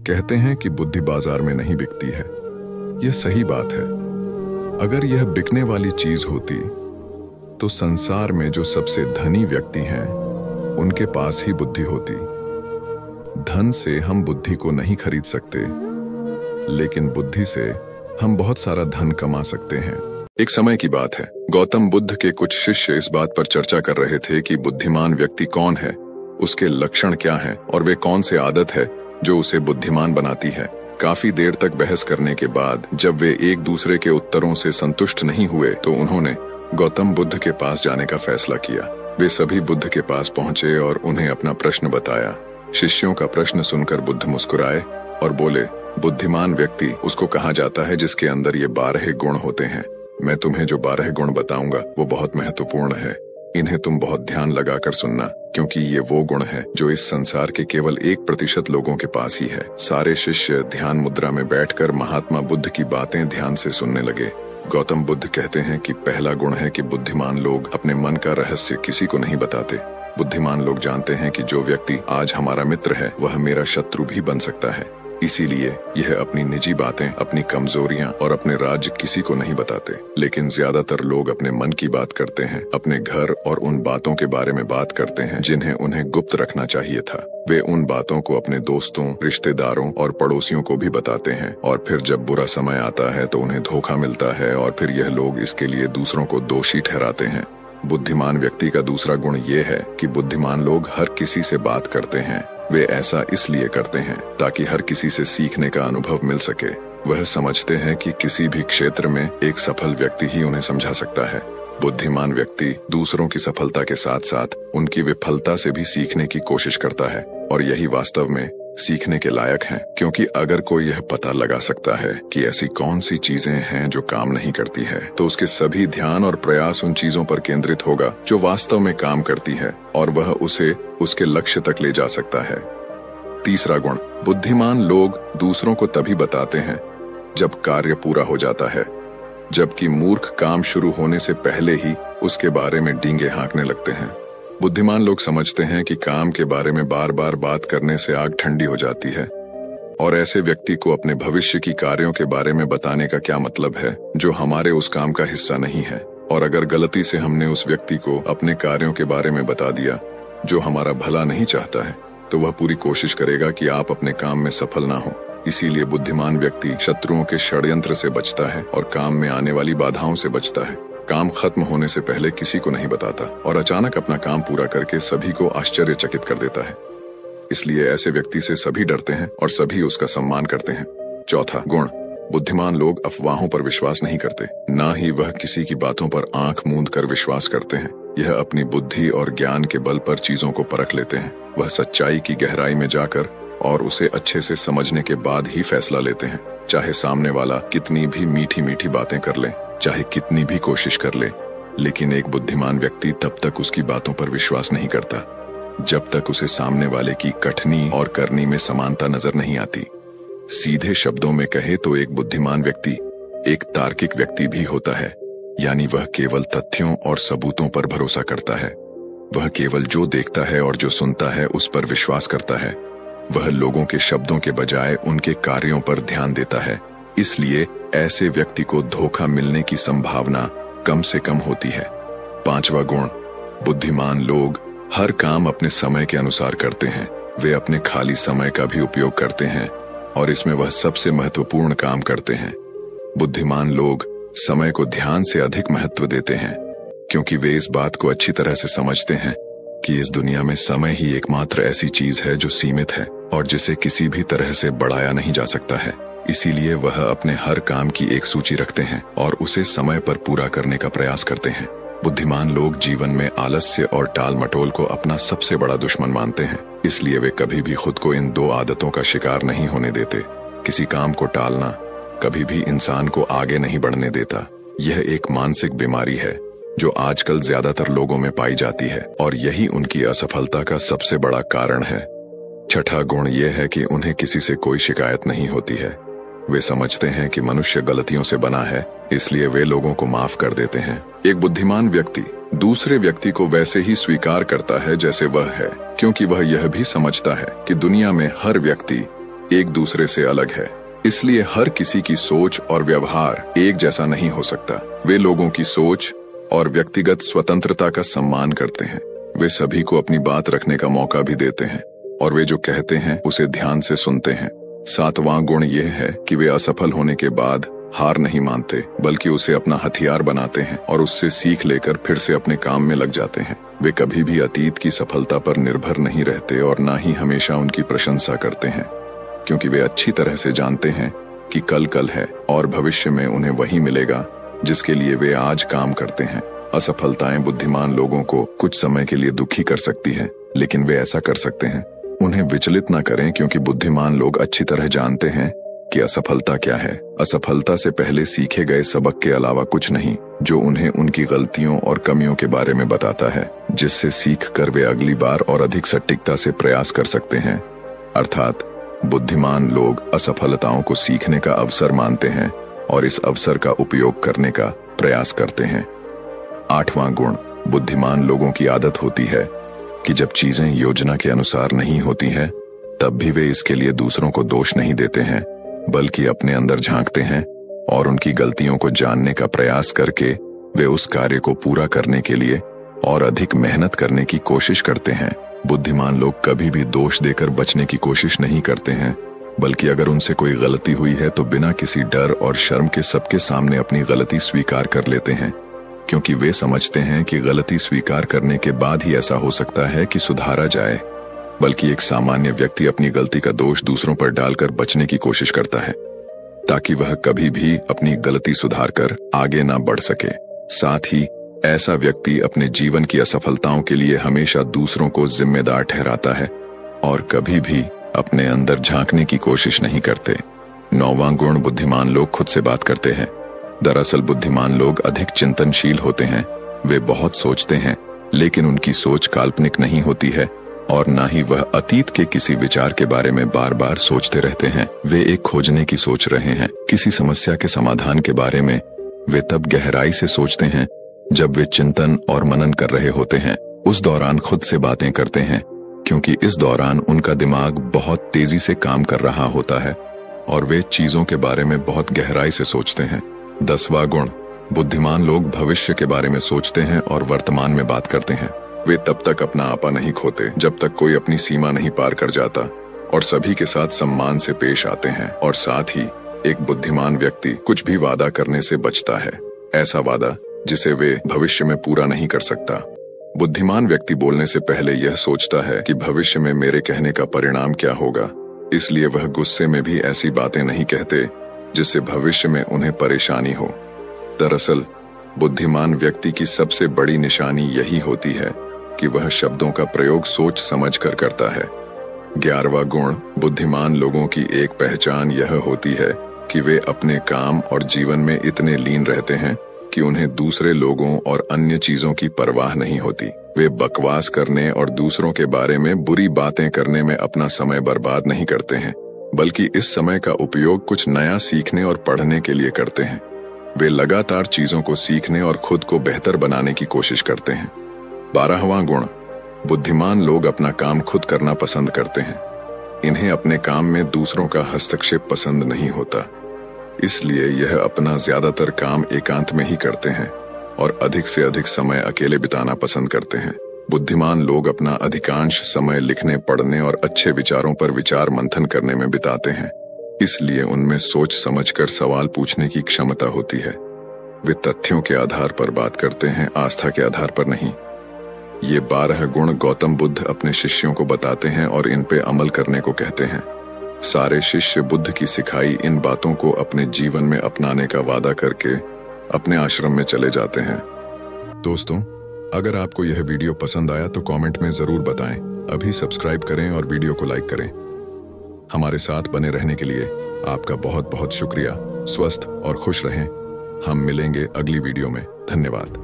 कहते हैं कि बुद्धि बाजार में नहीं बिकती है। यह सही बात है। अगर यह बिकने वाली चीज होती तो संसार में जो सबसे धनी व्यक्ति हैं उनके पास ही बुद्धि होती। धन से हम बुद्धि को नहीं खरीद सकते, लेकिन बुद्धि से हम बहुत सारा धन कमा सकते हैं। एक समय की बात है, गौतम बुद्ध के कुछ शिष्य इस बात पर चर्चा कर रहे थे कि बुद्धिमान व्यक्ति कौन है, उसके लक्षण क्या हैं और वे कौन से आदत है जो उसे बुद्धिमान बनाती है। काफी देर तक बहस करने के बाद जब वे एक दूसरे के उत्तरों से संतुष्ट नहीं हुए तो उन्होंने गौतम बुद्ध के पास जाने का फैसला किया। वे सभी बुद्ध के पास पहुंचे और उन्हें अपना प्रश्न बताया। शिष्यों का प्रश्न सुनकर बुद्ध मुस्कुराए और बोले, बुद्धिमान व्यक्ति उसको कहा जाता है जिसके अंदर ये 12 गुण होते हैं। मैं तुम्हें जो 12 गुण बताऊंगा वो बहुत महत्वपूर्ण है। इन्हें तुम बहुत ध्यान लगाकर सुनना, क्योंकि ये वो गुण है जो इस संसार के केवल 1% लोगों के पास ही है। सारे शिष्य ध्यान मुद्रा में बैठकर महात्मा बुद्ध की बातें ध्यान से सुनने लगे। गौतम बुद्ध कहते हैं कि पहला गुण है कि बुद्धिमान लोग अपने मन का रहस्य किसी को नहीं बताते। बुद्धिमान लोग जानते हैं कि जो व्यक्ति आज हमारा मित्र है वह मेरा शत्रु भी बन सकता है। इसीलिए यह अपनी निजी बातें, अपनी कमजोरियां और अपने राज्य किसी को नहीं बताते। लेकिन ज्यादातर लोग अपने मन की बात करते हैं, अपने घर और उन बातों के बारे में बात करते हैं जिन्हें उन्हें गुप्त रखना चाहिए था। वे उन बातों को अपने दोस्तों, रिश्तेदारों और पड़ोसियों को भी बताते हैं, और फिर जब बुरा समय आता है तो उन्हें धोखा मिलता है और फिर यह लोग इसके लिए दूसरों को दोषी ठहराते हैं। बुद्धिमान व्यक्ति का दूसरा गुण ये है कि बुद्धिमान लोग हर किसी से बात करते हैं। वे ऐसा इसलिए करते हैं ताकि हर किसी से सीखने का अनुभव मिल सके। वह समझते हैं कि किसी भी क्षेत्र में एक सफल व्यक्ति ही उन्हें समझा सकता है। बुद्धिमान व्यक्ति दूसरों की सफलता के साथ साथ उनकी विफलता से भी सीखने की कोशिश करता है, और यही वास्तव में सीखने के लायक है, क्योंकि अगर कोई यह पता लगा सकता है कि ऐसी कौन सी चीजें हैं जो काम नहीं करती है, तो उसके सभी ध्यान और प्रयास उन चीजों पर केंद्रित होगा जो वास्तव में काम करती है, और वह उसे उसके लक्ष्य तक ले जा सकता है। तीसरा गुण, बुद्धिमान लोग दूसरों को तभी बताते हैं जब कार्य पूरा हो जाता है, जबकि मूर्ख काम शुरू होने से पहले ही उसके बारे में डींगे हाँकने लगते हैं। बुद्धिमान लोग समझते हैं कि काम के बारे में बार बार बात करने से आग ठंडी हो जाती है, और ऐसे व्यक्ति को अपने भविष्य की कार्यों के बारे में बताने का क्या मतलब है जो हमारे उस काम का हिस्सा नहीं है। और अगर गलती से हमने उस व्यक्ति को अपने कार्यों के बारे में बता दिया जो हमारा भला नहीं चाहता है, तो वह पूरी कोशिश करेगा कि आप अपने काम में सफल ना हो। इसीलिए बुद्धिमान व्यक्ति शत्रुओं के षड्यंत्र से बचता है और काम में आने वाली बाधाओं से बचता है। काम खत्म होने से पहले किसी को नहीं बताता और अचानक अपना काम पूरा करके सभी को आश्चर्यचकित कर देता है। इसलिए ऐसे व्यक्ति से सभी डरते हैं और सभी उसका सम्मान करते हैं। चौथा गुण, बुद्धिमान लोग अफवाहों पर विश्वास नहीं करते, ना ही वह किसी की बातों पर आंख मूंद कर विश्वास करते हैं। यह अपनी बुद्धि और ज्ञान के बल पर चीजों को परख लेते हैं। वह सच्चाई की गहराई में जाकर और उसे अच्छे से समझने के बाद ही फैसला लेते हैं, चाहे सामने वाला कितनी भी मीठी मीठी बातें कर ले, चाहे कितनी भी कोशिश कर ले। लेकिन एक बुद्धिमान व्यक्ति तब तक उसकी बातों पर विश्वास नहीं करता जब तक उसे सामने वाले की कथनी और करनी में समानता नजर नहीं आती। सीधे शब्दों में कहे तो एक बुद्धिमान व्यक्ति एक तार्किक व्यक्ति भी होता है, यानी वह केवल तथ्यों और सबूतों पर भरोसा करता है। वह केवल जो देखता है और जो सुनता है उस पर विश्वास करता है। वह लोगों के शब्दों के बजाय उनके कार्यों पर ध्यान देता है। इसलिए ऐसे व्यक्ति को धोखा मिलने की संभावना कम से कम होती है। पांचवा गुण, बुद्धिमान लोग हर काम अपने समय के अनुसार करते हैं। वे अपने खाली समय का भी उपयोग करते हैं और इसमें वह सबसे महत्वपूर्ण काम करते हैं। बुद्धिमान लोग समय को ध्यान से अधिक महत्व देते हैं, क्योंकि वे इस बात को अच्छी तरह से समझते हैं कि इस दुनिया में समय ही एकमात्र ऐसी चीज है जो सीमित है और जिसे किसी भी तरह से बढ़ाया नहीं जा सकता है। इसीलिए वह अपने हर काम की एक सूची रखते हैं और उसे समय पर पूरा करने का प्रयास करते हैं। बुद्धिमान लोग जीवन में आलस्य और टाल मटोल को अपना सबसे बड़ा दुश्मन मानते हैं। इसलिए वे कभी भी खुद को इन 2 आदतों का शिकार नहीं होने देते। किसी काम को टालना कभी भी इंसान को आगे नहीं बढ़ने देता। यह एक मानसिक बीमारी है जो आजकल ज्यादातर लोगों में पाई जाती है और यही उनकी असफलता का सबसे बड़ा कारण है। छठा गुण यह है कि उन्हें किसी से कोई शिकायत नहीं होती है। वे समझते हैं कि मनुष्य गलतियों से बना है, इसलिए वे लोगों को माफ कर देते हैं। एक बुद्धिमान व्यक्ति दूसरे व्यक्ति को वैसे ही स्वीकार करता है जैसे वह है, क्योंकि वह यह भी समझता है कि दुनिया में हर व्यक्ति एक दूसरे से अलग है। इसलिए हर किसी की सोच और व्यवहार एक जैसा नहीं हो सकता। वे लोगों की सोच और व्यक्तिगत स्वतंत्रता का सम्मान करते हैं। वे सभी को अपनी बात रखने का मौका भी देते हैं और वे जो कहते हैं उसे ध्यान से सुनते हैं। 7वां गुण यह है कि वे असफल होने के बाद हार नहीं मानते, बल्कि उसे अपना हथियार बनाते हैं और उससे सीख लेकर फिर से अपने काम में लग जाते हैं। वे कभी भी अतीत की सफलता पर निर्भर नहीं रहते और ना ही हमेशा उनकी प्रशंसा करते हैं, क्योंकि वे अच्छी तरह से जानते हैं कि कल है और भविष्य में उन्हें वही मिलेगा जिसके लिए वे आज काम करते हैं। असफलताएं बुद्धिमान लोगों को कुछ समय के लिए दुखी कर सकती है, लेकिन वे ऐसा कर सकते हैं। उन्हें विचलित न करें, क्योंकि बुद्धिमान लोग अच्छी तरह जानते हैं कि असफलता क्या है। असफलता से पहले सीखे गए सबक के अलावा कुछ नहीं, जो उन्हें उनकी गलतियों और कमियों के बारे में बताता है, जिससे सीख कर वे अगली बार और अधिक सटीकता से प्रयास कर सकते हैं। अर्थात बुद्धिमान लोग असफलताओं को सीखने का अवसर मानते हैं और इस अवसर का उपयोग करने का प्रयास करते हैं। 8वां गुण, बुद्धिमान लोगों की आदत होती है कि जब चीजें योजना के अनुसार नहीं होती हैं, तब भी वे इसके लिए दूसरों को दोष नहीं देते हैं, बल्कि अपने अंदर झांकते हैं और उनकी गलतियों को जानने का प्रयास करके वे उस कार्य को पूरा करने के लिए और अधिक मेहनत करने की कोशिश करते हैं। बुद्धिमान लोग कभी भी दोष देकर बचने की कोशिश नहीं करते हैं, बल्कि अगर उनसे कोई गलती हुई है तो बिना किसी डर और शर्म के सबके सामने अपनी गलती स्वीकार कर लेते हैं, क्योंकि वे समझते हैं कि गलती स्वीकार करने के बाद ही ऐसा हो सकता है कि सुधारा जाए। बल्कि एक सामान्य व्यक्ति अपनी गलती का दोष दूसरों पर डालकर बचने की कोशिश करता है, ताकि वह कभी भी अपनी गलती सुधार कर आगे ना बढ़ सके। साथ ही ऐसा व्यक्ति अपने जीवन की असफलताओं के लिए हमेशा दूसरों को जिम्मेदार ठहराता है और कभी भी अपने अंदर झांकने की कोशिश नहीं करते। 9वां गुण, बुद्धिमान लोग खुद से बात करते हैं। दरअसल बुद्धिमान लोग अधिक चिंतनशील होते हैं। वे बहुत सोचते हैं, लेकिन उनकी सोच काल्पनिक नहीं होती है और ना ही वह अतीत के किसी विचार के बारे में बार बार सोचते रहते हैं। वे एक खोजने की सोच रहे हैं। किसी समस्या के समाधान के बारे में वे तब गहराई से सोचते हैं जब वे चिंतन और मनन कर रहे होते हैं। उस दौरान खुद से बातें करते हैं, क्योंकि इस दौरान उनका दिमाग बहुत तेजी से काम कर रहा होता है और वे चीजों के बारे में बहुत गहराई से सोचते हैं। 10वां गुण, बुद्धिमान लोग भविष्य के बारे में सोचते हैं और वर्तमान में बात करते हैं। वे तब तक अपना आपा नहीं खोते जब तक कोई अपनी सीमा नहीं पार कर जाता और सभी के साथ सम्मान से पेश आते हैं। और साथ ही एक बुद्धिमान व्यक्ति कुछ भी वादा करने से बचता है, ऐसा वादा जिसे वे भविष्य में पूरा नहीं कर सकता। बुद्धिमान व्यक्ति बोलने से पहले यह सोचता है कि भविष्य में मेरे कहने का परिणाम क्या होगा, इसलिए वह गुस्से में भी ऐसी बातें नहीं कहते जिससे भविष्य में उन्हें परेशानी हो। दरअसल बुद्धिमान व्यक्ति की सबसे बड़ी निशानी यही होती है कि वह शब्दों का प्रयोग सोच समझ कर करता है। 11वां गुण, बुद्धिमान लोगों की एक पहचान यह होती है कि वे अपने काम और जीवन में इतने लीन रहते हैं कि उन्हें दूसरे लोगों और अन्य चीजों की परवाह नहीं होती। वे बकवास करने और दूसरों के बारे में बुरी बातें करने में अपना समय बर्बाद नहीं करते हैं, बल्कि इस समय का उपयोग कुछ नया सीखने और पढ़ने के लिए करते हैं। वे लगातार चीजों को सीखने और खुद को बेहतर बनाने की कोशिश करते हैं। 12वां गुण, बुद्धिमान लोग अपना काम खुद करना पसंद करते हैं। इन्हें अपने काम में दूसरों का हस्तक्षेप पसंद नहीं होता, इसलिए यह अपना ज्यादातर काम एकांत में ही करते हैं और अधिक से अधिक समय अकेले बिताना पसंद करते हैं। बुद्धिमान लोग अपना अधिकांश समय लिखने, पढ़ने और अच्छे विचारों पर विचार मंथन करने में बिताते हैं, इसलिए उनमें सोच समझकर सवाल पूछने की क्षमता होती है। वे तथ्यों के आधार पर बात करते हैं, आस्था के आधार पर नहीं। ये 12 गुण गौतम बुद्ध अपने शिष्यों को बताते हैं और इन पे अमल करने को कहते हैं। सारे शिष्य बुद्ध की सिखाई इन बातों को अपने जीवन में अपनाने का वादा करके अपने आश्रम में चले जाते हैं। दोस्तों, अगर आपको यह वीडियो पसंद आया तो कमेंट में जरूर बताएं। अभी सब्सक्राइब करें और वीडियो को लाइक करें। हमारे साथ बने रहने के लिए आपका बहुत बहुत शुक्रिया। स्वस्थ और खुश रहें। हम मिलेंगे अगली वीडियो में। धन्यवाद।